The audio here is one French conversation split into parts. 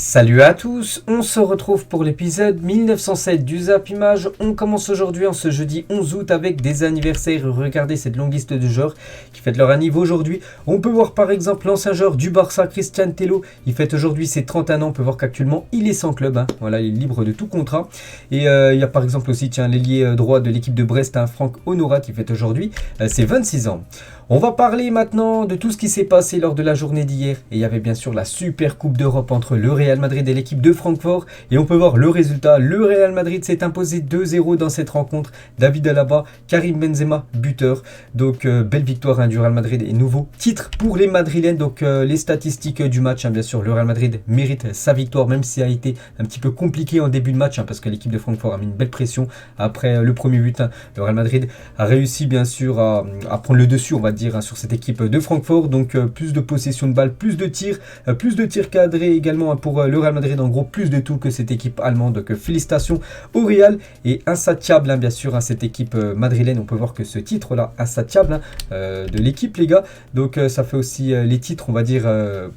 Salut à tous, on se retrouve pour l'épisode 1907 du Zap Image. On commence aujourd'hui en ce jeudi 11 août avec des anniversaires. Regardez cette longue liste de joueurs qui fêtent leur anniversaire aujourd'hui. On peut voir par exemple l'ancien joueur du Barça, Cristian Tello. Il fête aujourd'hui ses 31 ans. On peut voir qu'actuellement il est sans club. Voilà, il est libre de tout contrat. Et il y a par exemple aussi l'ailier droit de l'équipe de Brest, Franck Honora, qui fête aujourd'hui ses 26 ans. On va parler maintenant de tout ce qui s'est passé lors de la journée d'hier. Et il y avait bien sûr la super coupe d'Europe entre le Real Madrid et l'équipe de Francfort. Et on peut voir le résultat. Le Real Madrid s'est imposé 2-0 dans cette rencontre. David Alaba, Karim Benzema, buteur. Donc belle victoire du Real Madrid et nouveau titre pour les Madrilènes. Donc les statistiques du match, bien sûr, le Real Madrid mérite sa victoire, même si ça a été un petit peu compliqué en début de match, parce que l'équipe de Francfort a mis une belle pression après le premier but. Le Real Madrid a réussi bien sûr à prendre le dessus, on va dire, sur cette équipe de Francfort. Donc plus de possession de balle, plus de tirs cadrés également pour le Real Madrid. En gros, plus de tout que cette équipe allemande. Donc félicitations au Real et insatiable bien sûr cette équipe madrilène. On peut voir que ce titre là, insatiable de l'équipe, les gars. Donc ça fait aussi les titres, on va dire,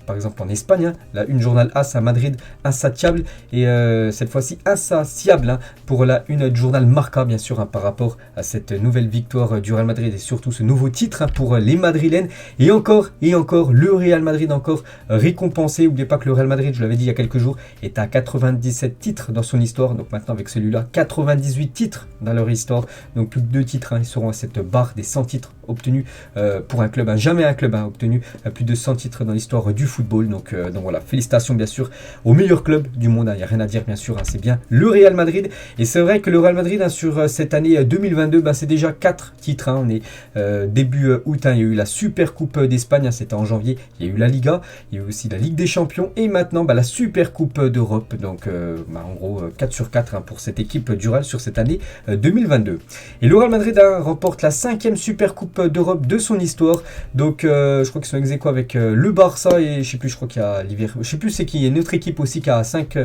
par exemple en Espagne, la une journal As à Madrid, insatiable, et cette fois-ci insatiable pour la une du journal Marca, bien sûr, par rapport à cette nouvelle victoire du Real Madrid et surtout ce nouveau titre pour les Madrilènes. Et encore, le Real Madrid encore récompensé. N'oubliez pas que le Real Madrid, je l'avais dit il y a quelques jours, est à 97 titres dans son histoire. Donc maintenant avec celui-là, 98 titres dans leur histoire. Donc plus de 2 titres, ils seront à cette barre des 100 titres obtenus pour un club. Jamais un club a obtenu plus de 100 titres dans l'histoire du football. Donc voilà, félicitations bien sûr au meilleur club du monde. Il n'y a rien à dire bien sûr, c'est bien le Real Madrid. Et c'est vrai que le Real Madrid sur cette année 2022, c'est déjà 4 titres. On est début août, il y a eu la Super Coupe d'Espagne, c'était en janvier. Il y a eu la Liga, il y a eu aussi la Ligue des Champions et maintenant la Super Coupe d'Europe. Donc en gros 4 sur 4 pour cette équipe du Real sur cette année 2022. Et le Real Madrid remporte la 5e Super Coupe d'Europe de son histoire. Donc je crois qu'ils sont ex-aequo avec le Barça et je sais plus, je crois qu'il y a l'hiver, je sais plus c'est qui, il y a une autre équipe aussi qui a 5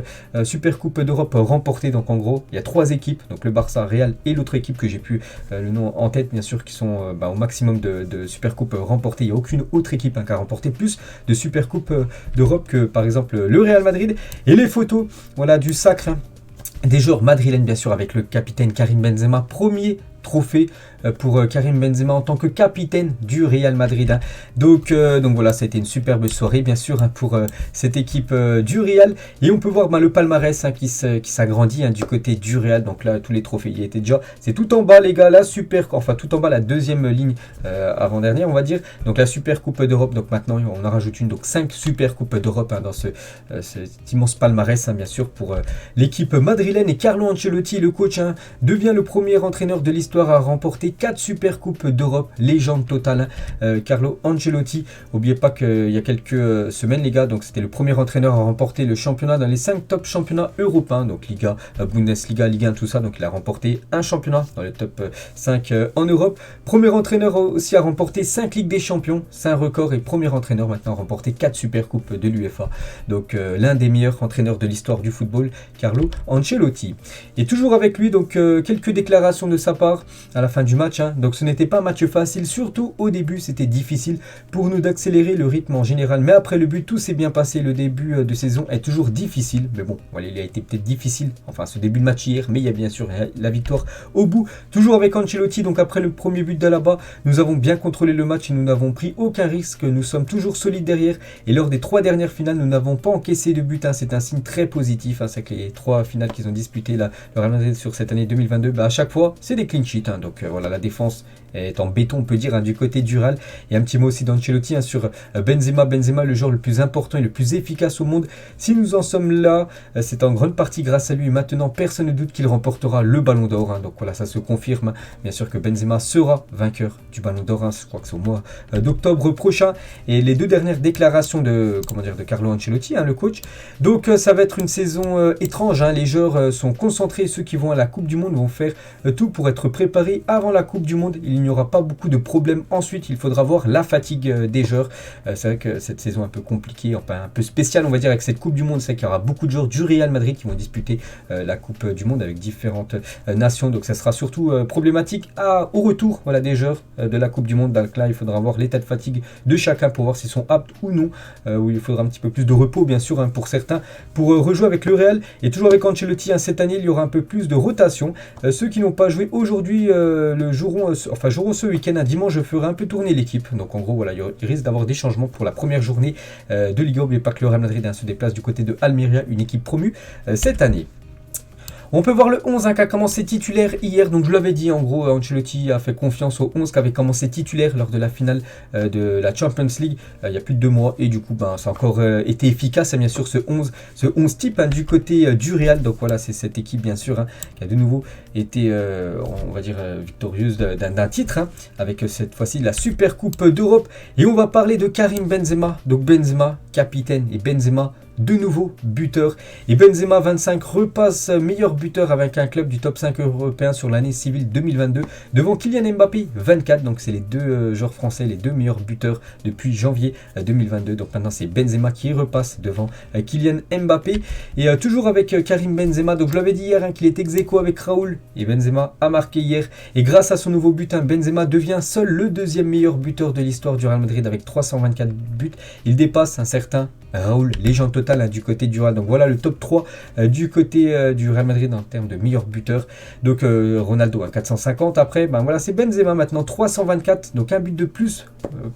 Super Coupes d'Europe remportées. Donc en gros il y a 3 équipes, donc le Barça, Real et l'autre équipe que j'ai plus le nom en tête bien sûr, qui sont au maximum de Super Coupe remportées. Il n'y a aucune autre équipe qui a remporté plus de Super Coupe d'Europe que par exemple le Real Madrid. Et les photos, voilà, du sacre des joueurs madrilènes bien sûr, avec le capitaine Karim Benzema, premier trophée pour Karim Benzema en tant que capitaine du Real Madrid. Donc voilà, ça a été une superbe soirée bien sûr pour cette équipe du Real. Et on peut voir le palmarès qui s'agrandit du côté du Real. Donc là, tous les trophées, il était déjà, c'est tout en bas les gars, la tout en bas, la deuxième ligne avant-dernière on va dire. Donc la Super Coupe d'Europe, donc maintenant on en rajoute une, donc 5 Super Coupes d'Europe dans cet immense palmarès bien sûr pour l'équipe madrilène. Et Carlo Ancelotti, le coach, devient le premier entraîneur de l'histoire à remporter 4 Super Coupes d'Europe, légende totale. Carlo Ancelotti, n'oubliez pas qu'il y a quelques semaines les gars, donc c'était le premier entraîneur à remporter le championnat dans les 5 top championnats européens, donc Liga, Bundesliga, Ligue 1, tout ça. Donc il a remporté un championnat dans le top 5 en Europe. Premier entraîneur aussi à remporter 5 Ligues des Champions, c'est un record. Et premier entraîneur maintenant à remporter 4 Super Coupes de l'UEFA. Donc l'un des meilleurs entraîneurs de l'histoire du football, Carlo Ancelotti. Et toujours avec lui, donc quelques déclarations de sa part à la fin du match. Donc ce n'était pas un match facile, surtout au début c'était difficile pour nous d'accélérer le rythme en général, mais après le but tout s'est bien passé. Le début de saison est toujours difficile, mais bon voilà, il a été peut-être difficile, enfin ce début de match hier, mais il y a bien sûr la victoire au bout. Toujours avec Ancelotti, donc après le premier but d'Alaba, nous avons bien contrôlé le match et nous n'avons pris aucun risque, nous sommes toujours solides derrière, et lors des 3 dernières finales nous n'avons pas encaissé de but. C'est un signe très positif, c'est que les 3 finales qu'ils ont disputées le Real Madrid sur cette année 2022, à chaque fois c'est des clean sheets. Donc voilà, la défense est en béton on peut dire du côté du Real. Et un petit mot aussi d'Ancelotti sur Benzema, le joueur le plus important et le plus efficace au monde. Si nous en sommes là, c'est en grande partie grâce à lui. Maintenant personne ne doute qu'il remportera le Ballon d'Or. Donc voilà, ça se confirme bien sûr que Benzema sera vainqueur du Ballon d'Or. Je crois que c'est au mois d'octobre prochain. Et les 2 dernières déclarations de Carlo Ancelotti, le coach. Donc ça va être une saison étrange. Les joueurs sont concentrés, ceux qui vont à la Coupe du Monde vont faire tout pour être prêts préparer avant la Coupe du Monde. Il n'y aura pas beaucoup de problèmes ensuite. Il faudra voir la fatigue des joueurs. C'est vrai que cette saison est un peu compliquée, enfin un peu spéciale, on va dire, avec cette Coupe du Monde. C'est qu'il y aura beaucoup de joueurs du Real Madrid qui vont disputer la Coupe du Monde avec différentes nations. Donc ça sera surtout problématique au retour des joueurs de la Coupe du Monde. Donc là, il faudra voir l'état de fatigue de chacun pour voir s'ils sont aptes ou non. Où il faudra un petit peu plus de repos, bien sûr, pour certains, pour rejouer avec le Real. Et toujours avec Ancelotti, cette année, il y aura un peu plus de rotation. Ceux qui n'ont pas joué aujourd'hui joueront ce week-end. Dimanche, je ferai un peu tourner l'équipe. Donc en gros, voilà, il risque d'avoir des changements pour la première journée de Liga. N'oubliez pas que le Real Madrid se déplace du côté de Almeria, une équipe promue cette année. On peut voir le 11 qui a commencé titulaire hier. Donc je l'avais dit, en gros, Ancelotti a fait confiance au 11 qui avait commencé titulaire lors de la finale de la Champions League il y a plus de 2 mois. Et du coup, ça a encore été efficace, bien sûr, ce 11 type du côté du Real. Donc voilà, c'est cette équipe, bien sûr, qui a de nouveau été, on va dire, victorieuse d'un titre, avec cette fois-ci la Super Coupe d'Europe. Et on va parler de Karim Benzema. Donc Benzema, capitaine, et Benzema, de nouveau buteur. Et Benzema 25 repasse meilleur buteur avec un club du top 5 européen sur l'année civile 2022 devant Kylian Mbappé 24. Donc c'est les deux joueurs français, les deux meilleurs buteurs depuis janvier 2022. Donc maintenant c'est Benzema qui repasse devant Kylian Mbappé. Et toujours avec Karim Benzema. Donc je l'avais dit hier qu'il est ex-aequo avec Raoul. Et Benzema a marqué hier. Et grâce à son nouveau but, Benzema devient seul le deuxième meilleur buteur de l'histoire du Real Madrid avec 324 buts. Il dépasse un certain Raoul, légende totale du côté du Real. Donc voilà le top 3 du côté du Real Madrid en termes de meilleurs buteurs. Donc Ronaldo à 450. Après, voilà, c'est Benzema maintenant 324. Donc un but de plus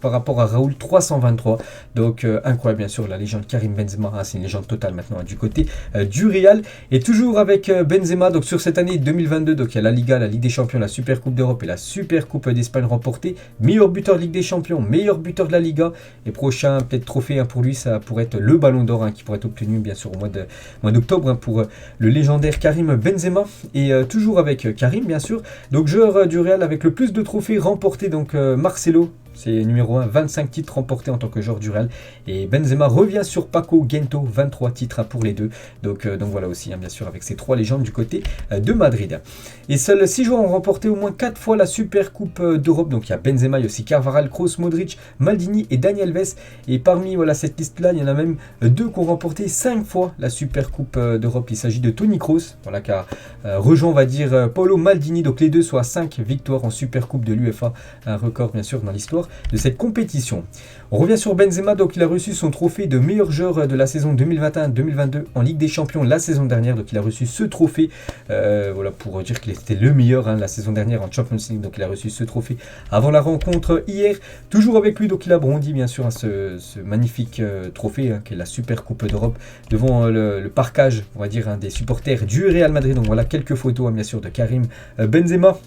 par rapport à Raoul, 323. Donc incroyable, bien sûr, la légende Karim Benzema. C'est une légende totale maintenant du côté du Real. Et toujours avec Benzema, donc sur cette année 2022, donc il y a la Liga, la Ligue des Champions, la Super Coupe d'Europe et la Super Coupe d'Espagne remportée. Meilleur buteur de Ligue des Champions, meilleur buteur de la Liga. Et prochain peut-être trophée pour lui, ça pourrait être le Ballon d'Or qui pourrait être obtenu bien sûr au mois d'octobre pour le légendaire Karim Benzema. Et toujours avec Karim, bien sûr, donc joueur du Real avec le plus de trophées remportés, donc Marcelo. C'est numéro 1, 25 titres remportés en tant que joueur du Real. Et Benzema revient sur Paco Gento, 23 titres pour les deux. Donc voilà aussi, bien sûr, avec ces 3 légendes du côté de Madrid. Et seuls 6 joueurs ont remporté au moins 4 fois la Super Coupe d'Europe. Donc il y a Benzema, il y a aussi Carvajal, Kroos, Modric, Maldini et Dani Alves. Et parmi cette liste-là, il y en a même 2 qui ont remporté 5 fois la Super Coupe d'Europe. Il s'agit de Toni Kroos, qui a rejoint, on va dire, Paolo Maldini. Donc les deux sont à 5 victoires en Super Coupe de l'UEFA. Un record, bien sûr, dans l'histoire de cette compétition. On revient sur Benzema, donc il a reçu son trophée de meilleur joueur de la saison 2021-2022 en Ligue des Champions la saison dernière. Donc il a reçu ce trophée, voilà, pour dire qu'il était le meilleur la saison dernière en Champions League. Donc il a reçu ce trophée avant la rencontre hier. Toujours avec lui, donc il a brandi bien sûr ce magnifique trophée qui est la Super Coupe d'Europe devant le parkage, on va dire, des supporters du Real Madrid. Donc voilà quelques photos bien sûr de Karim Benzema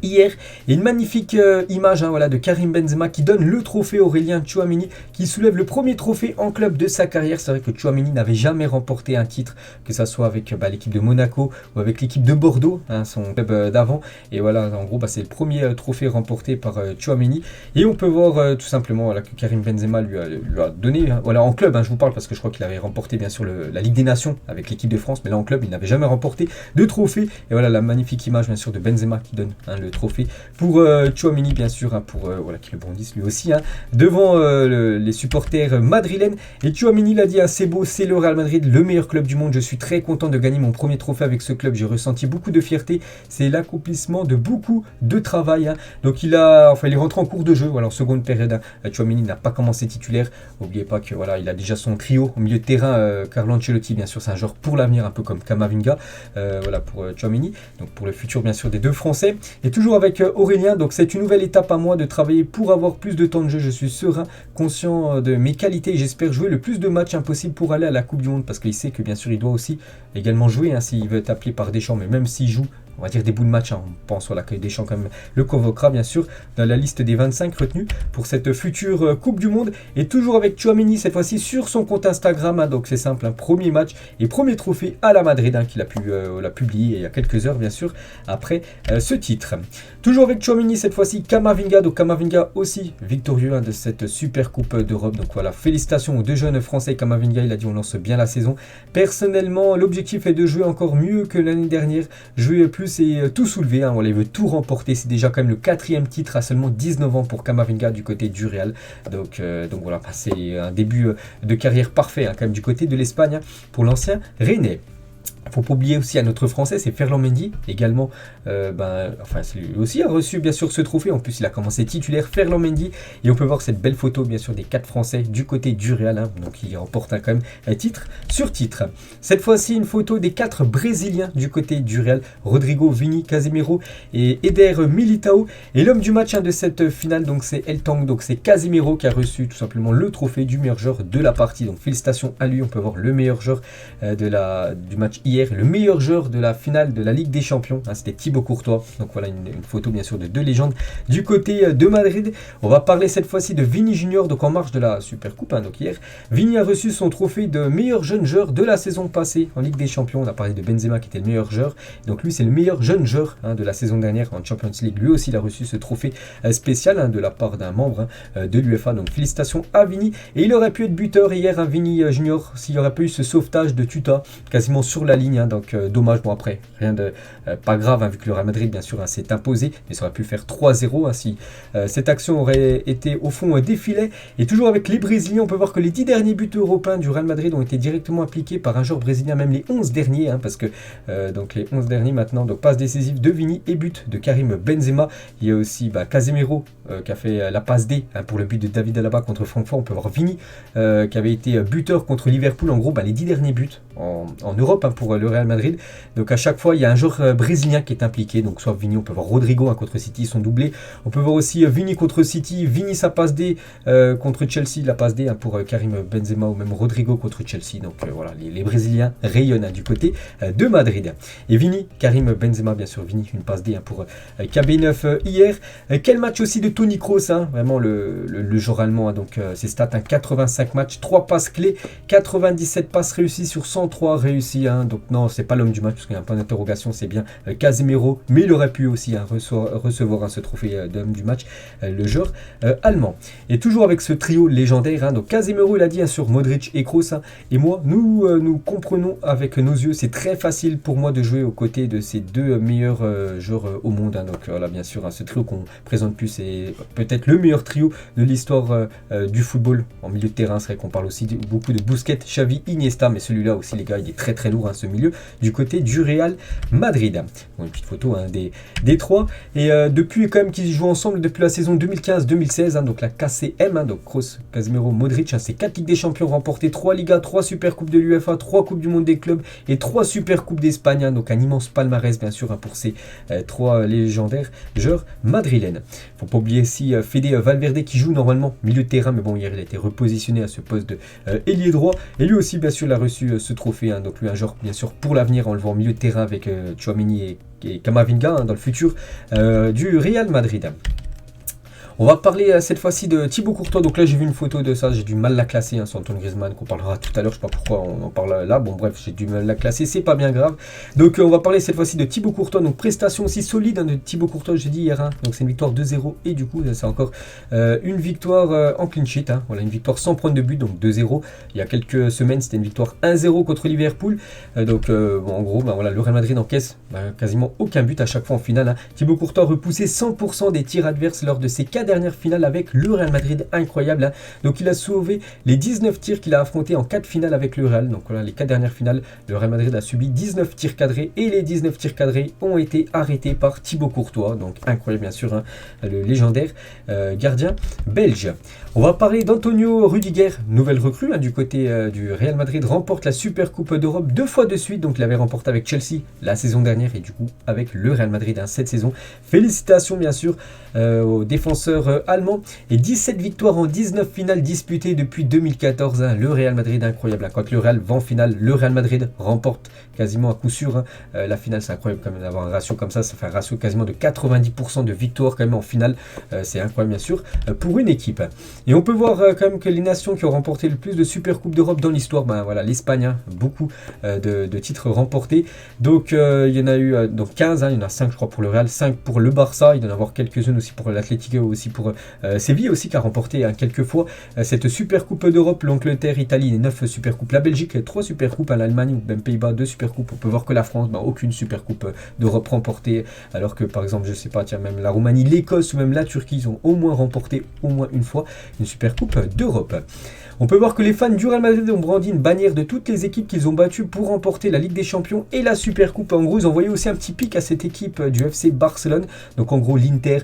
hier, et une magnifique image de Karim Benzema qui donne le trophée à Aurélien Tchouaméni, qui soulève le premier trophée en club de sa carrière. C'est vrai que Tchouaméni n'avait jamais remporté un titre, que ce soit avec l'équipe de Monaco ou avec l'équipe de Bordeaux, son club d'avant. Et voilà, en gros, c'est le premier trophée remporté par Tchouaméni. Et on peut voir tout simplement que Karim Benzema lui a donné, en club, je vous parle parce que je crois qu'il avait remporté bien sûr la Ligue des Nations avec l'équipe de France, mais là en club, il n'avait jamais remporté de trophée. Et voilà la magnifique image bien sûr de Benzema qui donne le trophée pour Tchouaméni, bien sûr, pour qu'il le brandisse lui aussi devant les supporters madrilènes. Et Tchouaméni l'a dit, c'est beau, c'est le Real Madrid, le meilleur club du monde. Je suis très content de gagner mon premier trophée avec ce club. J'ai ressenti beaucoup de fierté. C'est l'accomplissement de beaucoup de travail. Donc il est rentré en cours de jeu, en seconde période. Tchouaméni n'a pas commencé titulaire. N'oubliez pas que il a déjà son trio au milieu de terrain. Carlo Ancelotti, bien sûr, c'est un joueur pour l'avenir, un peu comme Camavinga. Pour Tchouaméni, donc pour le futur bien sûr des deux Français. Et toujours avec Aurélien, donc c'est une nouvelle étape à moi de travailler pour avoir plus de temps de jeu. Je suis serein, conscient de mes qualités et j'espère jouer le plus de matchs impossible pour aller à la Coupe du Monde, parce qu'il sait que bien sûr il doit aussi également jouer s'il veut être appelé par Deschamps, mais même s'il joue, on va dire des bouts de match, on pense que Deschamps quand même le convoquera bien sûr dans la liste des 25 retenus pour cette future Coupe du Monde. Et toujours avec Tchouaméni cette fois-ci sur son compte Instagram, donc c'est simple, premier match et premier trophée à la Madrid qu'il a pu publier il y a quelques heures bien sûr après ce titre. Toujours avec Tchouaméni cette fois-ci Camavinga, donc Camavinga aussi victorieux de cette Super Coupe d'Europe. Donc voilà, félicitations aux deux jeunes Français. Camavinga, il a dit on lance bien la saison. Personnellement, l'objectif est de jouer encore mieux que l'année dernière, jouer plus c'est tout soulevé, hein, voilà, il veut tout remporter. C'est déjà quand même le 4e titre à seulement 19 ans pour Camavinga du côté du Real. Donc voilà, c'est un début de carrière parfait hein, quand même du côté de l'Espagne hein, pour l'ancien Rennais. Il ne faut pas oublier aussi un autre Français, c'est Ferland Mendy, également, lui aussi a reçu bien sûr ce trophée, en plus il a commencé titulaire, Ferland Mendy, et on peut voir cette belle photo bien sûr des 4 Français du côté du Real, hein, donc il remporte hein, quand même un titre sur titre. Cette fois-ci une photo des 4 Brésiliens du côté du Real, Rodrigo, Vini, Casemiro et Eder Militao, et l'homme du match hein, de cette finale, donc c'est El Tang, donc c'est Casemiro qui a reçu tout simplement le trophée du meilleur joueur de la partie, donc félicitations à lui, on peut voir le meilleur joueur du match hier, le meilleur joueur de la finale de la Ligue des Champions, hein, c'était Thibaut Courtois. Donc voilà une photo bien sûr de 2 légendes du côté de Madrid. On va parler cette fois-ci de Vini Junior, donc en marge de la Super Coupe. Hein, donc hier, Vini a reçu son trophée de meilleur jeune joueur de la saison passée en Ligue des Champions. On a parlé de Benzema qui était le meilleur joueur. Donc lui c'est le meilleur jeune joueur hein, de la saison dernière en Champions League. Lui aussi il a reçu ce trophée spécial hein, de la part d'un membre hein, de l'UEFA. Donc félicitations à Vini. Et il aurait pu être buteur hier, hein, Vini Junior, s'il n'y aurait pas eu ce sauvetage de Tuta quasiment sur la ligne. Hein, donc dommage, bon après, rien de pas grave, hein, vu que le Real Madrid bien sûr hein, s'est imposé, mais ça aurait pu faire 3-0 hein, si cette action aurait été au fond défilé. Et toujours avec les Brésiliens, on peut voir que les 10 derniers buts européens du Real Madrid ont été directement appliqués par un joueur brésilien, même les 11 derniers, hein, parce que donc les 11 derniers maintenant, donc passe décisive de Vini et but de Karim Benzema. Il y a aussi Casemiro qui a fait la passe D hein, pour le but de David Alaba contre Francfort. On peut voir Vini qui avait été buteur contre Liverpool, en gros les 10 derniers buts en Europe hein, pour le Real Madrid. Donc à chaque fois il y a un joueur brésilien qui est impliqué, donc soit Vini, on peut voir Rodrigo hein, contre City, ils sont doublés. On peut voir aussi Vini contre City, Vini sa passe D contre Chelsea, la passe D hein, pour Karim Benzema, ou même Rodrigo contre Chelsea. Donc voilà, les Brésiliens rayonnent hein, du côté de Madrid. Et Vini, Karim Benzema bien sûr, Vini une passe D hein, pour KB9 hier. Quel match aussi de Toni Kroos, hein, vraiment le joueur allemand, hein, donc ses stats hein, 85 matchs, 3 passes clés, 97 passes réussies sur 103 réussies, hein, donc non c'est pas l'homme du match parce qu'il y a un point d'interrogation, c'est bien Casemiro, mais il aurait pu aussi hein, recevoir hein, ce trophée d'homme du match, le joueur allemand. Et toujours avec ce trio légendaire, hein, donc Casemiro il a dit hein, sur Modric et Kroos, hein, et moi nous comprenons avec nos yeux, c'est très facile pour moi de jouer aux côtés de ces deux meilleurs joueurs au monde, hein, donc voilà bien sûr hein, ce trio qu'on présente plus, c'est peut-être le meilleur trio de l'histoire du football en milieu de terrain. C'est vrai qu'on parle aussi beaucoup de Busquets, Xavi, Iniesta, mais celui-là aussi les gars il est très très lourd hein, ce milieu du côté du Real Madrid. Bon, une petite photo hein, des trois, et depuis quand même qu'ils jouent ensemble depuis la saison 2015-2016, hein, donc la KCM, hein, donc Kroos, Casemiro, Modric, hein, c'est 4 Ligues des Champions remportées, 3 Ligas, 3 Super Coupes de l'UEFA, 3 Coupes du Monde des clubs et 3 Super Coupes d'Espagne, hein, donc un immense palmarès bien sûr hein, pour ces 3 légendaires joueurs madrilènes. Faut pas oublier aussi Fede Valverde qui joue normalement milieu de terrain, mais bon hier il a été repositionné à ce poste de ailier droit, et lui aussi bien sûr il a reçu ce trophée, hein, donc lui un joueur bien sûr pour l'avenir, on le voit en milieu de terrain avec Tchouaméni et Camavinga hein, dans le futur du Real Madrid. On va parler cette fois-ci de Thibaut Courtois. Donc là, j'ai vu une photo de ça. J'ai du mal la classer hein, sur Antoine Griezmann, qu'on parlera tout à l'heure. Je ne sais pas pourquoi on en parle là. Bon, bref, j'ai du mal la classer. C'est pas bien grave. Donc, on va parler cette fois-ci de Thibaut Courtois. Donc, prestation aussi solide hein, de Thibaut Courtois, j'ai dit hier. Hein. Donc, c'est une victoire 2-0. Et du coup, c'est encore une victoire en clean sheet. Hein. Voilà, une victoire sans prendre de but. Donc, 2-0. Il y a quelques semaines, c'était une victoire 1-0 contre Liverpool. Donc, bon, en gros, voilà, le Real Madrid encaisse quasiment aucun but à chaque fois en finale. Hein. Thibaut Courtois a repoussé 100% des tirs adverses lors de ses 4 dernière finale avec le Real Madrid, incroyable hein. Donc il a sauvé les 19 tirs qu'il a affrontés en 4 finales avec le Real. Donc voilà, les 4 dernières finales, le Real Madrid a subi 19 tirs cadrés, et les 19 tirs cadrés ont été arrêtés par Thibaut Courtois. Donc incroyable bien sûr hein, le légendaire gardien belge. On va parler d'Antonio Rudiger, nouvelle recrue hein, du côté du Real Madrid, remporte la Super Coupe d'Europe 2 fois de suite. Donc il avait remporté avec Chelsea la saison dernière, et du coup avec le Real Madrid hein, cette saison. Félicitations bien sûr aux défenseurs allemands, et 17 victoires en 19 finales disputées depuis 2014. Hein, le Real Madrid incroyable. Hein, quand le Real va en finale, le Real Madrid remporte quasiment à coup sûr hein, la finale. C'est incroyable quand même d'avoir un ratio comme ça fait un ratio quasiment de 90% de victoires quand même en finale. C'est incroyable bien sûr pour une équipe. Et on peut voir quand même que les nations qui ont remporté le plus de Super Coupe d'Europe dans l'histoire, voilà, l'Espagne, hein, beaucoup de titres remportés. Donc il y en a eu donc 15, hein, il y en a 5 je crois pour le Real, 5 pour le Barça, il doit y en avoir quelques-unes aussi pour l'Atlético aussi aussi pour Séville aussi qui a remporté quelques fois cette Super Coupe d'Europe, l'Angleterre, Italie, les 9 Super Coupes, la Belgique, 3 Super Coupes, l'Allemagne ou même Pays-Bas, 2 Super Coupes. On peut voir que la France, aucune Super Coupe d'Europe remportée, alors que par exemple, je sais pas, tiens, même la Roumanie, l'Écosse ou même la Turquie, ils ont au moins remporté au moins une fois une Super Coupe d'Europe. On peut voir que les fans du Real Madrid ont brandi une bannière de toutes les équipes qu'ils ont battues pour remporter la Ligue des Champions et la Super Coupe. En gros, ils ont envoyé aussi un petit pic à cette équipe du FC Barcelone. Donc en gros, l'Inter,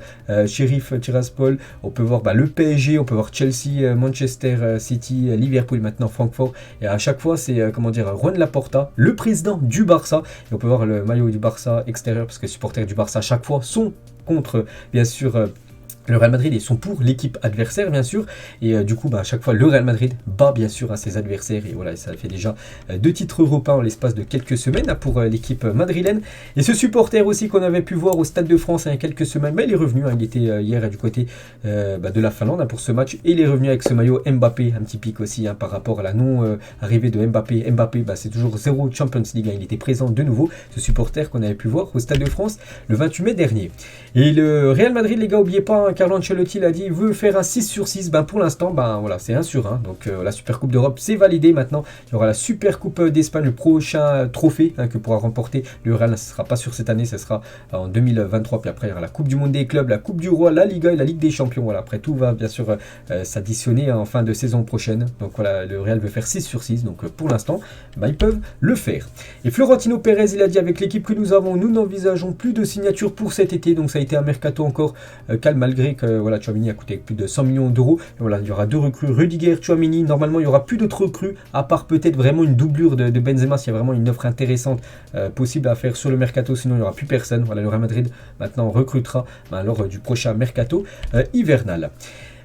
Sheriff Tiraspol, on peut voir le PSG, on peut voir Chelsea, Manchester City, Liverpool, maintenant Francfort. Et à chaque fois, c'est Juan Laporta, le président du Barça. Et on peut voir le maillot du Barça extérieur, parce que les supporters du Barça à chaque fois sont contre, bien sûr, le Real Madrid, ils sont pour l'équipe adversaire, bien sûr. Et du coup, à chaque fois, le Real Madrid bat, bien sûr, ses adversaires. Et voilà, ça fait déjà 2 titres européens en l'espace de quelques semaines pour l'équipe madrilène. Et ce supporter aussi qu'on avait pu voir au Stade de France il y a quelques semaines, il est revenu. Il était hier du côté de la Finlande pour ce match. Et il est revenu avec ce maillot Mbappé, un petit pic aussi par rapport à la non-arrivée de Mbappé. Mbappé, c'est toujours 0 Champions League. Il était présent de nouveau, ce supporter qu'on avait pu voir au Stade de France le 28 mai dernier. Et le Real Madrid, les gars, n'oubliez pas, Carlo Ancelotti l'a dit, il veut faire un 6 sur 6. Pour l'instant, voilà, c'est 1 sur 1. Donc la Super Coupe d'Europe, c'est validé maintenant. Il y aura la Super Coupe d'Espagne, le prochain trophée que pourra remporter le Real. Ce ne sera pas sur cette année, ce sera en 2023. Puis après, il y aura la Coupe du Monde des clubs, la Coupe du Roi, la Liga et la Ligue des Champions. Voilà, après, tout va bien sûr s'additionner en fin de saison prochaine. Donc voilà, le Real veut faire 6 sur 6. Donc pour l'instant, ils peuvent le faire. Et Florentino Pérez, il a dit, avec l'équipe que nous avons, nous n'envisageons plus de signature pour cet été. Donc ça a été un mercato encore calme, malgré que Tchouaméni a coûté plus de 100 millions d'euros. Et voilà, il y aura 2 recrues, Rudiger, Tchouaméni. Normalement, il n'y aura plus d'autres recrues, à part peut-être vraiment une doublure de Benzema, s'il y a vraiment une offre intéressante possible à faire sur le mercato. Sinon, il n'y aura plus personne. Voilà, le Real Madrid maintenant recrutera lors du prochain mercato hivernal.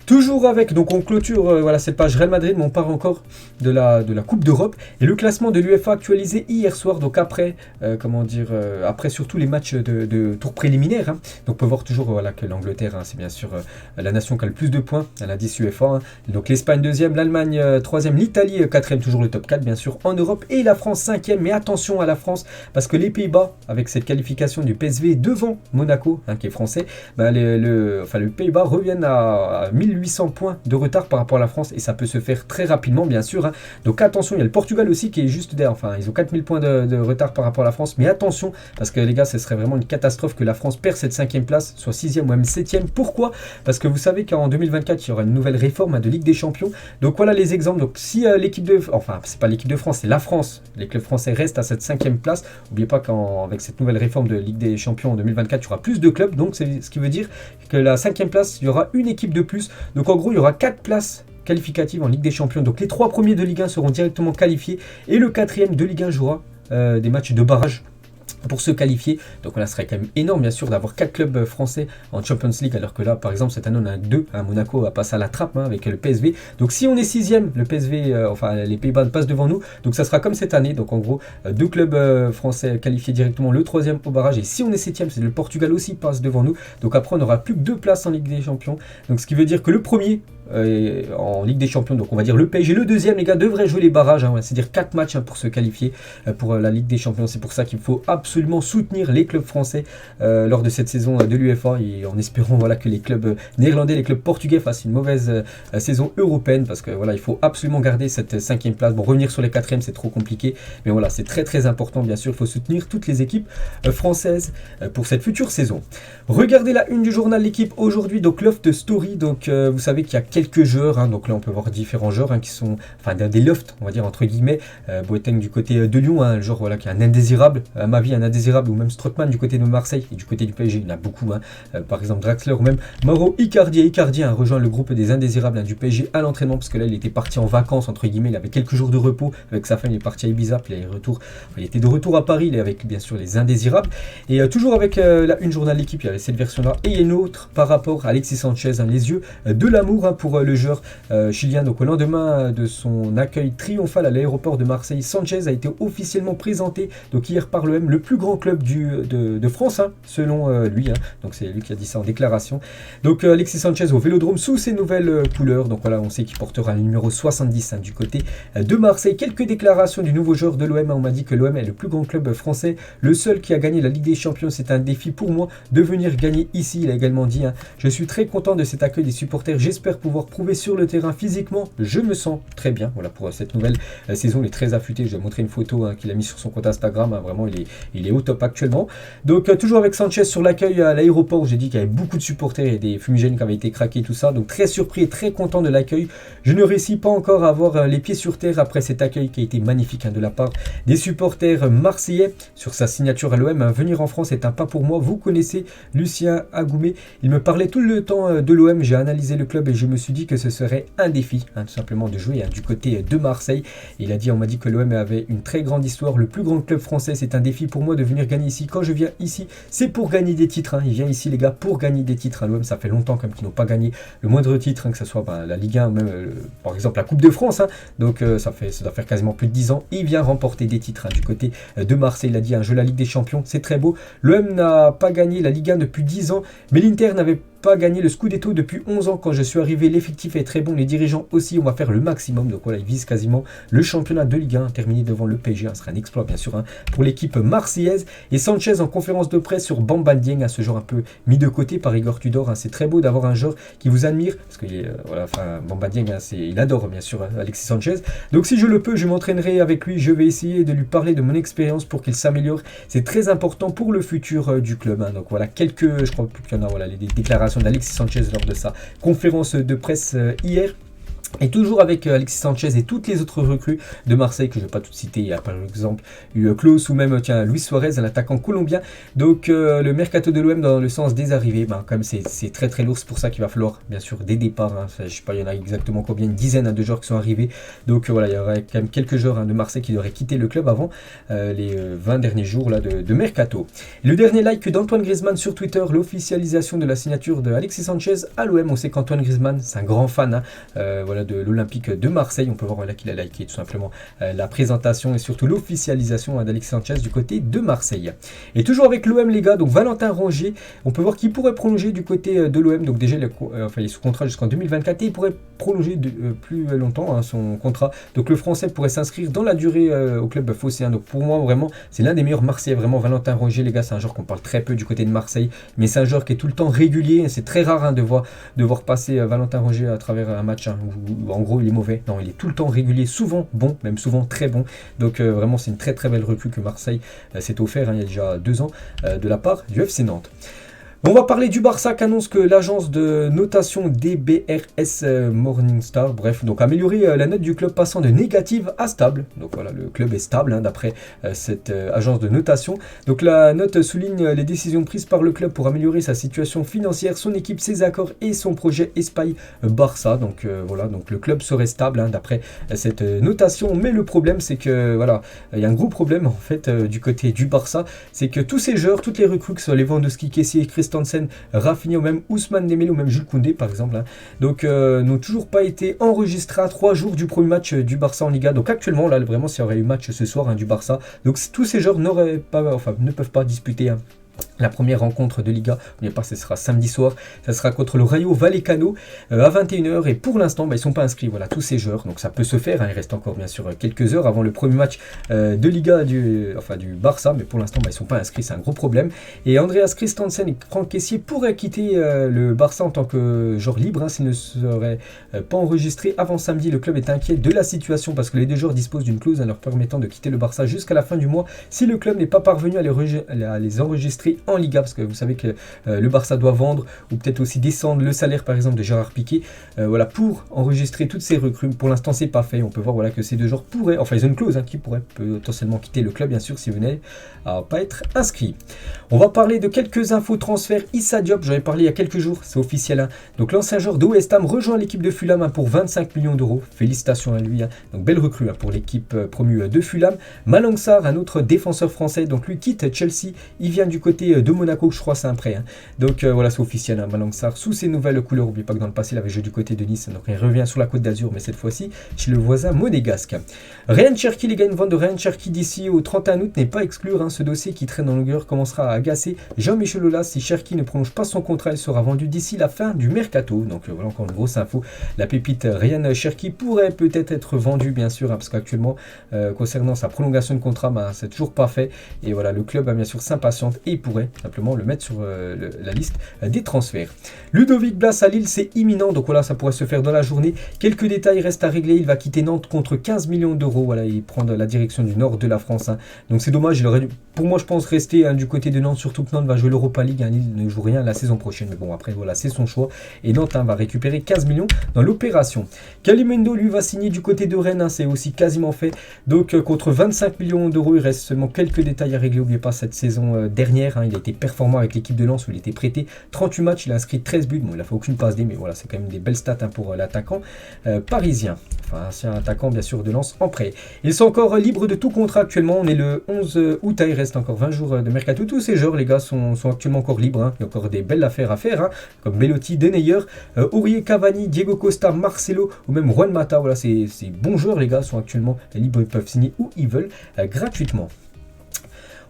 Toujours avec, donc on clôture cette page Real Madrid, mais on part encore de la Coupe d'Europe. Et le classement de l'UEFA actualisé hier soir, donc après, après surtout les matchs de tour préliminaire. Donc on peut voir toujours que l'Angleterre, c'est bien sûr la nation qui a le plus de points à l'indice UEFA. Donc l'Espagne 2e, l'Allemagne 3e, l'Italie 4e, toujours le top 4 bien sûr en Europe. Et la France 5e, mais attention à la France, parce que les Pays-Bas, avec cette qualification du PSV devant Monaco, qui est français, le Pays-Bas reviennent à 1800 points de retard par rapport à la France, et ça peut se faire très rapidement bien sûr. Donc attention, il y a le Portugal aussi qui est juste derrière, ils ont 4000 points de retard par rapport à la France, mais attention, parce que les gars, ce serait vraiment une catastrophe que la France perd cette 5e place, soit 6e ou même 7e. Pourquoi? Parce que vous savez qu'en 2024, il y aura une nouvelle réforme de Ligue des Champions. Donc voilà les exemples. Donc si l'équipe de... c'est pas l'équipe de France, c'est la France. Les clubs français restent à cette 5e place. N'oubliez pas qu'avec cette nouvelle réforme de Ligue des Champions en 2024, il y aura plus de clubs. Donc c'est ce qui veut dire que la 5e place, il y aura une équipe de plus. Donc en gros, il y aura 4 places qualificatives en Ligue des Champions. Donc les 3 premiers de Ligue 1 seront directement qualifiés et le 4e de Ligue 1 jouera des matchs de barrage pour se qualifier. Donc là, ce serait quand même énorme bien sûr d'avoir 4 clubs français en Champions League, alors que là par exemple cette année on a 2, Monaco va passer à la trappe avec le PSV. Donc si on est 6e, le PSV, les Pays-Bas passent devant nous, donc ça sera comme cette année. Donc en gros 2 clubs français qualifiés directement, le 3e au barrage, et si on est 7e, c'est le Portugal aussi passe devant nous. Donc après on n'aura plus que 2 places en Ligue des Champions, donc ce qui veut dire que le premier en Ligue des Champions, donc on va dire le PSG, le 2e les gars devrait jouer les barrages, c'est-à-dire 4 matchs pour se qualifier pour la Ligue des Champions. C'est pour ça qu'il faut absolument soutenir les clubs français lors de cette saison de l'UEFA, et en espérant que les clubs néerlandais, les clubs portugais fassent une mauvaise saison européenne, parce que il faut absolument garder cette 5e place. Bon, revenir sur les 4e c'est trop compliqué, mais voilà, c'est très très important bien sûr. Il faut soutenir toutes les équipes françaises pour cette future saison. Regardez la une du journal L'équipe aujourd'hui, donc Loft Story. Donc vous savez qu'il y a quelques joueurs, donc là on peut voir différents joueurs qui sont, des lofts on va dire entre guillemets. Boateng du côté de Lyon, un joueur qui est un indésirable, à ma vie un indésirable, ou même Strootman du côté de Marseille, et du côté du PSG il y en a beaucoup, par exemple Draxler ou même Mauro Icardi. Icardi a rejoint le groupe des indésirables du PSG à l'entraînement, parce que là il était parti en vacances entre guillemets, il avait quelques jours de repos avec sa femme, il est parti à Ibiza, puis il était de retour à Paris, il est avec bien sûr les indésirables. Et toujours avec la une journal L'équipe, il y avait cette version là, et une autre par rapport à Alexis Sanchez, les yeux de l'amour pour pour le joueur chilien. Donc au lendemain de son accueil triomphal à l'aéroport de Marseille, Sanchez a été officiellement présenté donc hier par l'OM, le plus grand club de France, hein, selon lui. Hein. Donc c'est lui qui a dit ça en déclaration. Donc Alexis Sanchez au Vélodrome sous ses nouvelles couleurs. Donc voilà, on sait qu'il portera le numéro 70 hein, du côté de Marseille. Quelques déclarations du nouveau joueur de l'OM. On m'a dit que l'OM est le plus grand club français, le seul qui a gagné la Ligue des Champions. C'est un défi pour moi de venir gagner ici. Il a également dit hein, je suis très content de cet accueil des supporters. J'espère pouvoir prouver sur le terrain physiquement. Je me sens très bien. Voilà pour cette nouvelle saison. Il est très affûté. Je vais montrer une photo hein, qu'il a mis sur son compte Instagram. Hein, vraiment, il est au top actuellement. Donc toujours avec Sanchez sur l'accueil à l'aéroport où j'ai dit qu'il y avait beaucoup de supporters et des fumigènes qui avaient été craqués, tout ça. Donc très surpris et très content de l'accueil. Je ne réussis pas encore à avoir les pieds sur terre après cet accueil qui a été magnifique hein, de la part des supporters marseillais. Sur sa signature à l'OM, hein, venir en France est un pas pour moi. Vous connaissez Lucien Agoumé. Il me parlait tout le temps de l'OM. J'ai analysé le club et je me suis dit que ce serait un défi, hein, tout simplement de jouer hein, du côté de Marseille. Il a dit, on m'a dit que l'OM avait une très grande histoire, le plus grand club français. C'est un défi pour moi de venir gagner ici. Quand je viens ici, c'est pour gagner des titres. Hein. Il vient ici les gars pour gagner des titres. À l'OM, ça fait longtemps comme qu'ils n'ont pas gagné le moindre titre, hein, que ce soit la Ligue 1 ou même par exemple la Coupe de France. Hein. Donc ça doit faire quasiment plus de 10 ans. Il vient remporter des titres hein, du côté de Marseille. Il a dit un jeu la Ligue des Champions, c'est très beau. L'OM n'a pas gagné la Ligue 1 depuis 10 ans, mais l'Inter n'avait pas gagné le Scudetto depuis 11 ans. Quand je suis arrivé, l'effectif est très bon, les dirigeants aussi, on va faire le maximum. Donc voilà, ils visent quasiment le championnat de Ligue 1, terminé devant le PSG. Ce sera un exploit bien sûr hein, pour l'équipe marseillaise. Et Sanchez en conférence de presse sur Bamba Dieng, hein, ce genre un peu mis de côté par Igor Tudor. Hein. C'est très beau d'avoir un joueur qui vous admire, parce que voilà, Bamba Dieng, hein, il adore bien sûr Alexis Sanchez. Donc si je le peux, je m'entraînerai avec lui, je vais essayer de lui parler de mon expérience pour qu'il s'améliore. C'est très important pour le futur du club. Hein. Donc voilà, je crois plus qu'il y en a, voilà, les déclarations d'Alexis Sanchez lors de sa conférence de presse hier. Et toujours avec Alexis Sanchez et toutes les autres recrues de Marseille que je ne vais pas toutes citer. Il y a par exemple eu Klaus ou même Luis Suarez, un attaquant colombien. Donc le mercato de l'OM dans le sens des arrivées, comme c'est très très lourd, c'est pour ça qu'il va falloir bien sûr des départs. Hein. Je ne sais pas, il y en a exactement combien, une dizaine hein, de joueurs qui sont arrivés. Donc voilà, il y aurait quand même quelques joueurs hein, de Marseille qui devraient quitter le club avant les 20 derniers jours là, de mercato. Et le dernier like d'Antoine Griezmann sur Twitter, l'officialisation de la signature de Alexis Sanchez à l'OM. On sait qu'Antoine Griezmann, c'est un grand fan. Hein, voilà, de l'Olympique de Marseille. On peut voir là qu'il a liké tout simplement la présentation et surtout l'officialisation d'Alexis Sanchez du côté de Marseille. Et toujours avec l'OM les gars, donc Valentin Rongier, on peut voir qu'il pourrait prolonger du côté de l'OM. Donc déjà il est sous contrat jusqu'en 2024 et il pourrait prolonger plus longtemps hein, son contrat. Donc le Français pourrait s'inscrire dans la durée au club phocéen. Donc pour moi vraiment c'est l'un des meilleurs Marseillais. Vraiment Valentin Rongier les gars, c'est un joueur qu'on parle très peu du côté de Marseille, mais c'est un joueur qui est tout le temps régulier. C'est très rare hein, de voir passer Valentin Rongier à travers un match hein, où en gros il est mauvais. Non, il est tout le temps régulier, souvent bon, même souvent très bon. Donc vraiment c'est une très très belle recrue que Marseille s'est offert hein, il y a déjà 2 ans de la part du FC Nantes. On va parler du Barça qui annonce que l'agence de notation DBRS Morningstar, bref, donc améliorer la note du club passant de négative à stable. Donc voilà, le club est stable hein, d'après cette agence de notation. Donc la note souligne les décisions prises par le club pour améliorer sa situation financière, son équipe, ses accords et son projet Espai Barça. Donc voilà, donc le club serait stable hein, d'après cette notation. Mais le problème c'est que voilà, il y a un gros problème en fait du côté du Barça, c'est que tous ces joueurs, toutes les recrues, que ce soit Lewandowski, Kessie et Christensen, Rafinha ou même Ousmane Dembélé ou même Jules Koundé par exemple hein. Donc n'ont toujours pas été enregistrés à 3 jours du premier match du Barça en Liga. Donc actuellement là vraiment s'il y aurait eu match ce soir hein, du Barça, donc tous ces joueurs ne peuvent pas disputer hein, la première rencontre de Liga. N'oubliez pas, ce sera samedi soir. Ça sera contre le Rayo Vallecano à 21h. Et pour l'instant, ils ne sont pas inscrits. Voilà, tous ces joueurs. Donc ça peut se faire. Hein. Il reste encore bien sûr quelques heures avant le premier match de Liga du Barça. Mais pour l'instant, ils ne sont pas inscrits. C'est un gros problème. Et Andreas Christensen et Franck Kessié pourraient quitter le Barça en tant que joueur libre. Hein, s'ils ne seraient pas enregistrés avant samedi. Le club est inquiet de la situation parce que les deux joueurs disposent d'une clause leur permettant de quitter le Barça jusqu'à la fin du mois si le club n'est pas parvenu à les enregistrer en Liga, parce que vous savez que le Barça doit vendre ou peut-être aussi descendre le salaire par exemple de Gérard Piqué voilà, pour enregistrer toutes ces recrues. Pour l'instant c'est pas fait. On peut voir voilà, que ces deux joueurs pourraient, enfin ils ont une clause hein, qui pourrait potentiellement quitter le club bien sûr si vous venez à pas être inscrit. On va parler de quelques infos transferts. Issa Diop, j'en ai parlé il y a quelques jours, c'est officiel hein. Donc l'ancien joueur de West Ham rejoint l'équipe de Fulham hein, pour 25 millions d'euros. Félicitations à lui hein. Donc belle recrue hein, pour l'équipe promue de Fulham. Malang Sarr, un autre défenseur français, donc lui quitte Chelsea, il vient du côté côté de Monaco, je crois c'est un prêt. Hein. Donc voilà, c'est officiel, hein, Malang Sarr sous ses nouvelles couleurs. N'oubliez pas que dans le passé, il avait joué du côté de Nice, donc il revient sur la Côte d'Azur, mais cette fois-ci chez le voisin monégasque. Ryan Cherki, les gars, une vente de Ryan Cherki d'ici au 31 août n'est pas à exclure. Hein. Ce dossier qui traîne en longueur commencera à agacer Jean-Michel Aulas. Si Cherki ne prolonge pas son contrat, il sera vendu d'ici la fin du mercato. Donc voilà encore une grosse info. La pépite Ryan Cherki pourrait peut-être être vendue, bien sûr, hein, parce qu'actuellement, concernant sa prolongation de contrat, c'est toujours pas fait. Et voilà, le club, bien sûr, s'impatiente et il pourrait simplement le mettre sur la liste des transferts. Ludovic Blas à Lille, c'est imminent. Donc voilà, ça pourrait se faire dans la journée. Quelques détails restent à régler. Il va quitter Nantes contre 15 millions d'euros. Voilà, il prend la direction du nord de la France. Hein. Donc c'est dommage. Il aurait dû, pour moi, je pense, rester du côté de Nantes, surtout que Nantes va jouer l'Europa League. Hein. Lille ne joue rien la saison prochaine. Mais bon, après, voilà, c'est son choix. Et Nantes va récupérer 15 millions dans l'opération. Kalimendo, lui, va signer du côté de Rennes. Hein. C'est aussi quasiment fait. Donc contre 25 millions d'euros, il reste seulement quelques détails à régler. N'oubliez pas cette saison dernière. Hein, il a été performant avec l'équipe de Lens où il était prêté. 38 matchs, il a inscrit 13 buts. Bon, il n'a fait aucune passe D, mais voilà, c'est quand même des belles stats pour l'attaquant parisien. Enfin, ancien attaquant, bien sûr, de Lens en prêt. Ils sont encore libres de tout contrat actuellement. On est le 11 août. Il reste encore 20 jours de mercato. Tous ces joueurs, les gars, sont actuellement encore libres. Hein. Il y a encore des belles affaires à faire, hein, comme Belotti, Deneyer, Aurier, Cavani, Diego Costa, Marcelo ou même Juan Mata. Voilà, ces bons joueurs, les gars, sont actuellement libres. Ils peuvent signer où ils veulent gratuitement.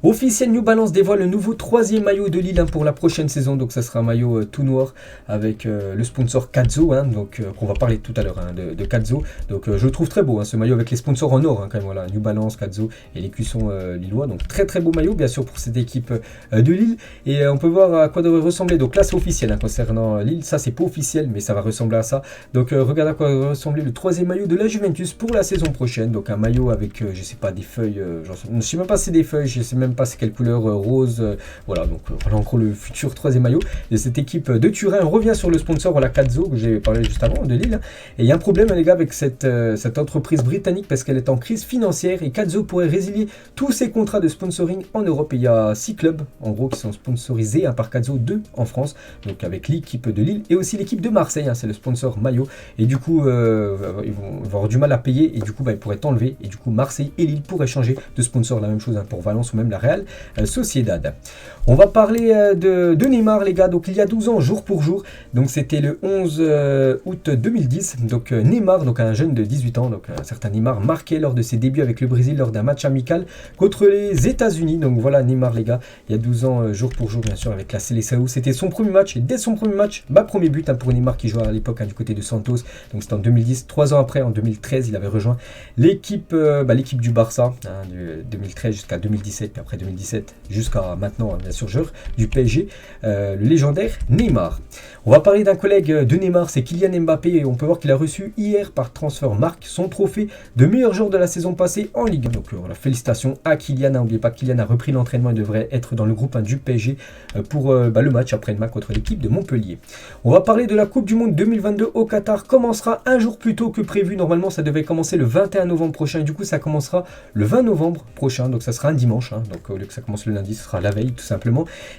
Officiel New Balance dévoile le nouveau 3e maillot de Lille pour la prochaine saison. Donc ça sera un maillot tout noir avec le sponsor Cazzo. Hein, donc on va parler tout à l'heure de Cazzo. Donc je le trouve très beau, hein, ce maillot avec les sponsors en or. Hein, quand même, voilà, New Balance, Cazzo et les cuissons lillois. Donc très très beau maillot bien sûr pour cette équipe de Lille. Et on peut voir à quoi devrait ressembler. Donc là c'est officiel hein, concernant Lille. Ça c'est pas officiel mais ça va ressembler à ça. Donc regardez à quoi devrait ressembler le 3e maillot de la Juventus pour la saison prochaine. Donc un maillot avec je sais pas des feuilles. Je sais même pas si c'est des feuilles. Je sais même pas c'est quelle couleur rose, voilà donc voilà encore le futur 3e maillot et cette équipe de Turin revient sur le sponsor la Cazzo que j'ai parlé juste avant de Lille et il y a un problème les gars avec cette entreprise britannique parce qu'elle est en crise financière et Cazzo pourrait résilier tous ses contrats de sponsoring en Europe et il y a 6 clubs en gros qui sont sponsorisés par Cazzo, 2 en France donc avec l'équipe de Lille et aussi l'équipe de Marseille hein, c'est le sponsor maillot et du coup ils vont avoir du mal à payer et du coup ils pourraient enlever et du coup Marseille et Lille pourraient changer de sponsor la même chose hein, pour Valence ou même la Real Sociedad. On va parler de Neymar les gars, donc il y a 12 ans jour pour jour, donc c'était le 11 août 2010, donc Neymar, donc un jeune de 18 ans, donc un certain Neymar marqué lors de ses débuts avec le Brésil lors d'un match amical contre les États-Unis, donc voilà Neymar les gars, il y a 12 ans jour pour jour bien sûr avec la Seleção, c'était son premier match et dès son premier match, premier but hein, pour Neymar qui jouait à l'époque hein, du côté de Santos, donc c'était en 2010, 3 ans après en 2013 il avait rejoint l'équipe du Barça, hein, de 2013 jusqu'à 2017 puis après 2017 jusqu'à maintenant bien sûr joueur du PSG, le légendaire Neymar. On va parler d'un collègue de Neymar, c'est Kylian Mbappé et on peut voir qu'il a reçu hier par Transfermarkt son trophée de meilleur joueur de la saison passée en Ligue 1. Donc voilà, félicitations à Kylian, n'oubliez pas Kylian a repris l'entraînement et devrait être dans le groupe du PSG pour le match après-demain contre l'équipe de Montpellier. On va parler de la Coupe du Monde 2022 au Qatar, commencera un jour plus tôt que prévu, normalement ça devait commencer le 21 novembre prochain et du coup ça commencera le 20 novembre prochain, donc ça sera un dimanche, hein, donc au lieu que ça commence le lundi, ce sera la veille tout simplement.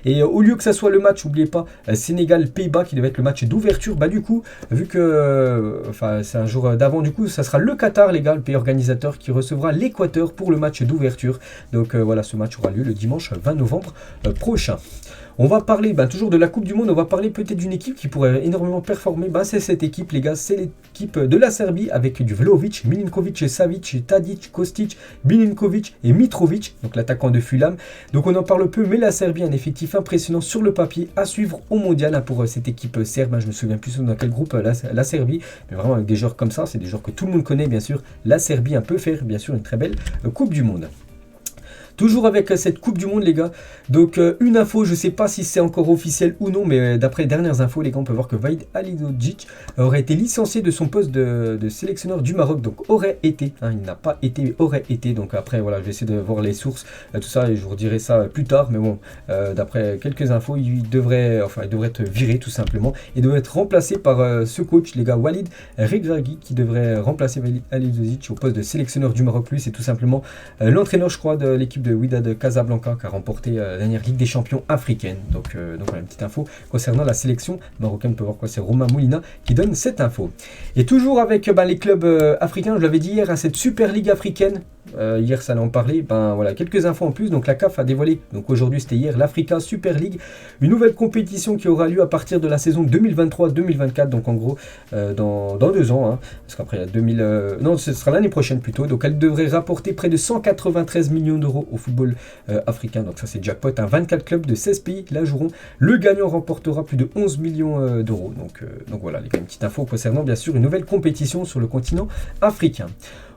Et au lieu que ça soit le match, n'oubliez pas, Sénégal-Pays-Bas qui devait être le match d'ouverture, du coup, vu que c'est un jour d'avant, du coup, ça sera le Qatar, les gars, le pays organisateur, qui recevra l'Équateur pour le match d'ouverture. Donc voilà, ce match aura lieu le dimanche 20 novembre prochain. On va parler toujours de la Coupe du Monde, on va parler peut-être d'une équipe qui pourrait énormément performer. C'est cette équipe les gars, c'est l'équipe de la Serbie avec du Vlahovic, Milinkovic, Savic, Tadic, Kostic, Milinkovic et Mitrovic, donc l'attaquant de Fulham. Donc on en parle peu, mais la Serbie a un effectif impressionnant sur le papier à suivre au mondial pour cette équipe serbe. Je me souviens plus dans quel groupe la Serbie, mais vraiment avec des joueurs comme ça, c'est des joueurs que tout le monde connaît bien sûr. La Serbie peut faire bien sûr une très belle Coupe du Monde. Toujours avec cette Coupe du Monde les gars, donc une info, je sais pas si c'est encore officiel ou non, mais d'après les dernières infos les gars on peut voir que Vahid Halilhodžić aurait été licencié de son poste de sélectionneur du Maroc, donc aurait été, hein, il n'a pas été mais aurait été, donc après voilà je vais essayer de voir les sources, tout ça et je vous redirai ça plus tard, mais bon d'après quelques infos il devrait être viré tout simplement et devrait être remplacé par ce coach les gars, Walid Regragui, qui devrait remplacer Vahid Halilhodžić au poste de sélectionneur du Maroc. Lui c'est tout simplement l'entraîneur je crois de l'équipe de Wydad Casablanca qui a remporté la dernière Ligue des Champions africaine. Donc voilà une petite info concernant la sélection marocaine. On peut voir quoi, c'est Romain Moulina qui donne cette info. Et toujours avec les clubs africains, je l'avais dit hier, à cette Super Ligue africaine. Hier ça en parlait, voilà, quelques infos en plus. Donc la CAF a dévoilé, donc aujourd'hui c'était hier, l'Africa Super League, une nouvelle compétition qui aura lieu à partir de la saison 2023-2024, donc en gros dans 2 ans, hein, parce qu'après non, ce sera l'année prochaine plutôt. Donc elle devrait rapporter près de 193 millions d'euros au football africain. Donc ça c'est jackpot, 24 clubs de 16 pays la joueront. Le gagnant remportera plus de 11 millions d'euros. Donc voilà, les gars, une petite info concernant bien sûr une nouvelle compétition sur le continent africain.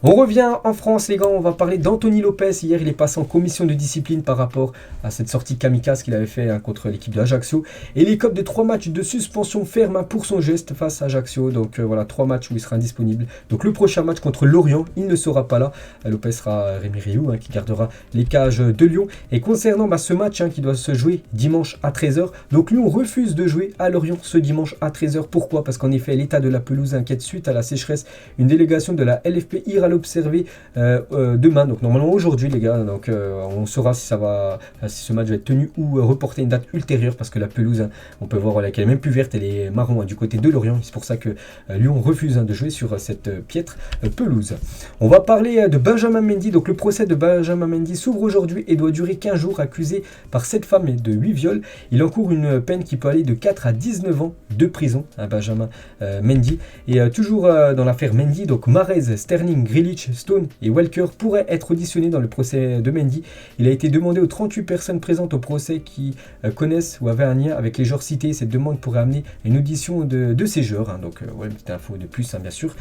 On revient en France, les gars, on va parler d'Anthony Lopez. Hier, il est passé en commission de discipline par rapport à cette sortie kamikaze qu'il avait fait contre l'équipe de Ajaccio. Et il écope de 3 matchs de suspension ferme pour son geste face à Ajaccio. Donc voilà, 3 matchs où il sera indisponible. Donc le prochain match contre Lorient, il ne sera pas là. Lopez sera Rémi Rioux qui gardera les cages de Lyon. Et concernant ce match qui doit se jouer dimanche à 13h, donc Lyon refuse de jouer à Lorient ce dimanche à 13h. Pourquoi? Parce qu'en effet, l'état de la pelouse inquiète suite à la sécheresse. Une délégation de la LFP ira l'observer demain, donc normalement aujourd'hui les gars, donc on saura si ce match va être tenu ou reporté une date ultérieure, parce que la pelouse, on peut voir qu'elle est même plus verte, elle est marron du côté de Lorient. C'est pour ça que Lyon refuse de jouer sur cette piètre pelouse. On va parler de Benjamin Mendy. Donc le procès de Benjamin Mendy s'ouvre aujourd'hui et doit durer 15 jours, accusé par 7 femmes et de 8 viols. Il encourt une peine qui peut aller de 4 à 19 ans de prison, Benjamin Mendy. Et toujours dans l'affaire Mendy, donc Mahrez, Sterling, Grealish, Stone et Walker pourraient être auditionnés dans le procès de Mendy. Il a été demandé aux 38 personnes présentes au procès qui connaissent ou avaient un lien avec les joueurs cités. Cette demande pourrait amener une audition de ces joueurs. Donc une petite info de plus bien sûr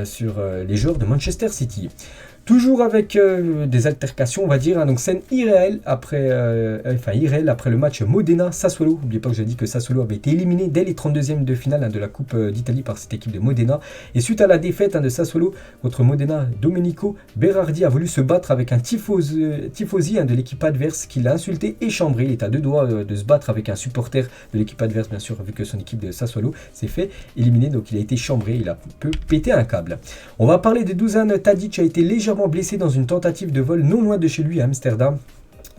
sur les joueurs de Manchester City. Toujours avec des altercations, on va dire. Donc scène irréelle après le match Modena-Sassuolo. N'oubliez pas que j'ai dit que Sassuolo avait été éliminé dès les 32e de finale de la Coupe d'Italie par cette équipe de Modena. Et suite à la défaite de Sassuolo contre Modena, Domenico Berardi a voulu se battre avec un tifosi de l'équipe adverse qui l'a insulté et chambré. Il est à 2 doigts de se battre avec un supporter de l'équipe adverse, bien sûr, vu que son équipe de Sassuolo s'est fait éliminer. Donc il a été chambré, il a peu pété un câble. On va parler de Dusan Tadic, a été légèrement blessé dans une tentative de vol non loin de chez lui à Amsterdam.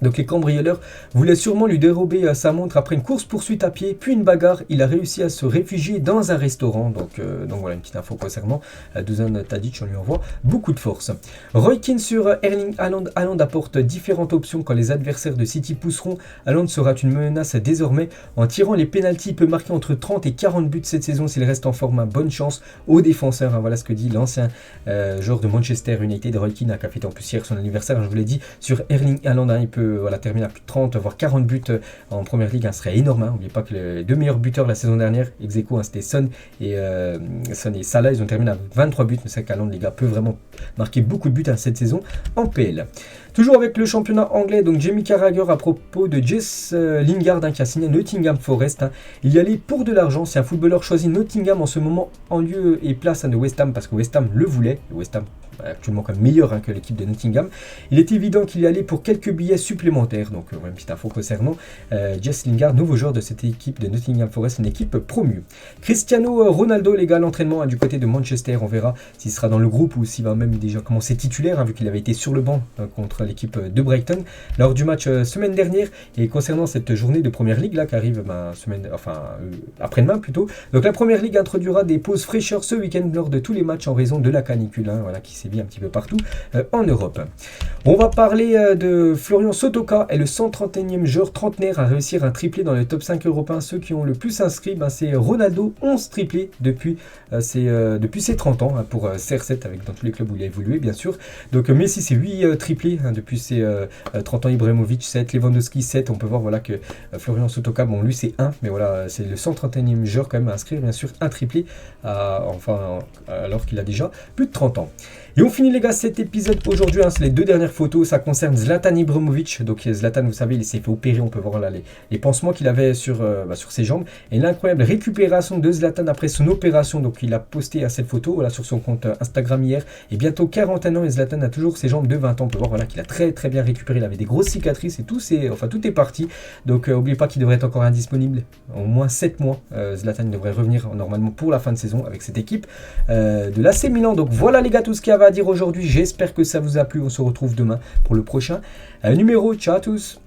Donc les cambrioleurs voulaient sûrement lui dérober sa montre après une course-poursuite à pied, puis une bagarre. Il a réussi à se réfugier dans un restaurant. Donc voilà une petite info concernant Dusan Tadic, on lui envoie beaucoup de force. Roy Keane sur Erling Haaland. Haaland apporte différentes options quand les adversaires de City pousseront. Haaland sera une menace désormais. En tirant les pénaltys, il peut marquer entre 30 et 40 buts cette saison s'il reste en forme. Bonne chance aux défenseurs. Voilà ce que dit l'ancien joueur de Manchester United, Roy Keane, qui a fêté en plus hier son anniversaire. Je vous l'ai dit, sur Erling Haaland, il peut terminer à plus de 30 voire 40 buts en première ligue, ce serait énorme. N'oubliez pas que les 2 meilleurs buteurs la saison dernière, ex aequo, c'était Son et Salah, ils ont terminé à 23 buts. Mais c'est qu'Haaland, les gars, peut vraiment marquer beaucoup de buts cette saison en PL. Toujours avec le championnat anglais, donc Jamie Carragher à propos de Jess Lingard qui a signé Nottingham Forest. Il y allait pour de l'argent. Si un footballeur choisit Nottingham en ce moment en lieu et place de West Ham, parce que West Ham le voulait, West Ham actuellement comme meilleur que l'équipe de Nottingham, il est évident qu'il y allait pour quelques billets supplémentaires. Donc une petite info concernant Jess Lingard, nouveau joueur de cette équipe de Nottingham Forest, une équipe promue. Cristiano Ronaldo, les gars, l'entraînement du côté de Manchester, on verra s'il sera dans le groupe ou s'il va même déjà commencer titulaire, vu qu'il avait été sur le banc contre l'équipe de Brighton lors du match semaine dernière. Et concernant cette journée de Première Ligue qui arrive après-demain plutôt, donc la Première Ligue introduira des pauses fraîcheurs ce week-end lors de tous les matchs en raison de la canicule qui sévit un petit peu partout en Europe. On va parler de Florian Sotoka, est le 131e joueur trentenaire à réussir un triplé dans le top 5 européen. Ceux qui ont le plus inscrit, c'est Ronaldo, 11 triplés depuis ses 30 ans pour CR7 dans tous les clubs où il a évolué bien sûr. Donc Messi c'est 8 triplés depuis ses 30 ans, Ibrahimovic 7, Lewandowski 7. On peut voir que Florian Sotoka, lui c'est 1, mais voilà, c'est le 131e joueur quand même à inscrire bien sûr un triplé alors qu'il a déjà plus de 30 ans. Et on finit les gars cet épisode aujourd'hui, c'est les 2 dernières photos, ça concerne Zlatan Ibrahimovic. Donc Zlatan, vous savez, il s'est fait opérer, on peut voir là les pansements qu'il avait sur ses jambes. Et l'incroyable récupération de Zlatan après son opération, donc il a posté cette photo sur son compte Instagram hier. Et bientôt 41 ans et Zlatan a toujours ses jambes de 20 ans, on peut voir qu'il a très très bien récupéré, il avait des grosses cicatrices et tout est parti. Donc n'oubliez pas qu'il devrait être encore indisponible au moins 7 mois. Zlatan devrait revenir normalement pour la fin de saison avec cette équipe de l'AC Milan. Donc voilà les gars, tout ce qu'il y avait j'avais à dire aujourd'hui. J'espère que ça vous a plu. On se retrouve demain pour le prochain numéro. Ciao à tous.